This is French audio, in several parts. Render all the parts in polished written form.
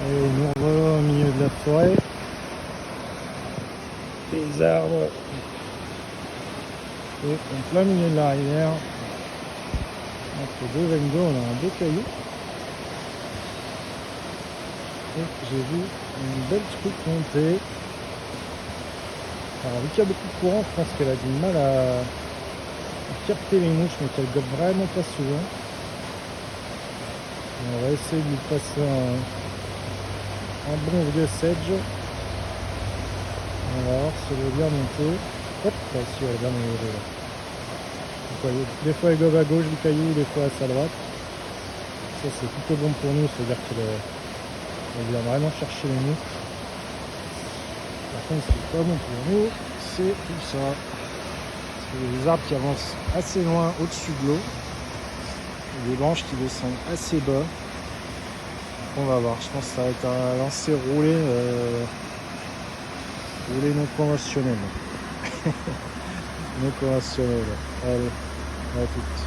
Et nous revoilà au milieu de la forêt. Les arbres. Et en plein milieu de la rivière. Entre deux veines d'eau, on a un beau caillou. Et j'ai vu une belle truc monter. Alors vu qu'il y a beaucoup de courant, je pense qu'elle a du mal à capter les mouches, mais qu'elle gobe vraiment pas souvent. On va essayer de lui passer un bon vieux sedge. On va voir si elle veut bien monter. Hop, là, si elle est bien montée là. Des fois elle gobe à gauche du caillou, des fois à sa droite. Ça c'est plutôt bon pour nous, c'est-à-dire qu'elle vient vraiment chercher les mouches. Par contre, ce qui est pas bon pour nous, c'est tout ça. Parce qu'il y a des arbres qui avancent assez loin au-dessus de l'eau. Des branches qui descendent assez bas. On va voir, je pense que ça va être un lancer roulé, roulé non conventionnel. Non conventionnel. Allez, à toutes.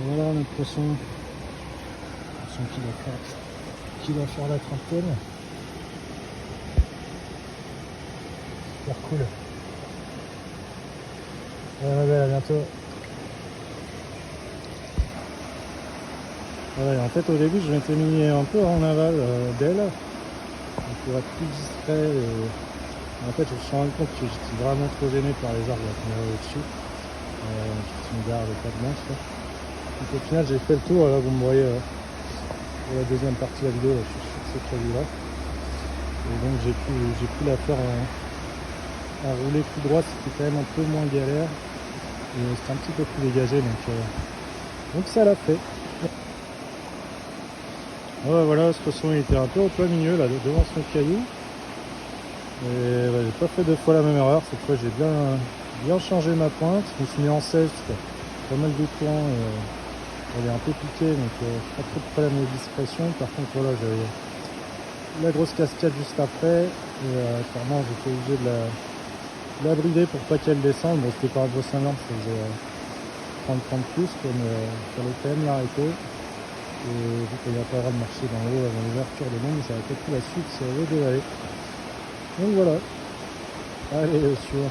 Voilà notre poisson qui doit faire la trentaine. Super cool. Ouais, ma belle, à bientôt. Ouais, en fait au début je m'étais mis un peu en aval d'elle pour être plus discret. En fait je me suis rendu compte que j'étais vraiment trop gêné par les arbres qui m'avaient au-dessus. Je me garde pas de manche. Donc au final j'ai fait le tour, là vous me voyez pour la deuxième partie de la vidéo, je suis sur ce crédit là. Et donc j'ai pu la faire en rouler tout droit, c'était quand même un peu moins galère. Et c'était un petit peu plus dégagé, donc ça l'a fait. Ouais, voilà, ce poisson il était un peu au plein milieu là, devant son caillou. Et ouais, j'ai pas fait deux fois la même erreur, cette fois j'ai bien changé ma pointe, je me suis mis en 16, pas mal de courant. Elle est un peu piquée, donc pas trop de problème de discrétion. Par contre, voilà, j'avais la grosse cascade juste après. Et clairement, j'étais obligé de la brider pour pas qu'elle descende. Bon, c'était pas un gros 50, ça faisait 30 plus, mais fallait quand même l'arrêter. Et vu qu'il n'y a pas le droit de marcher dans l'eau avant l'ouverture de l'ombre, ça a peut-être la suite si elle veut dévaler. Donc voilà. Allez, sûr.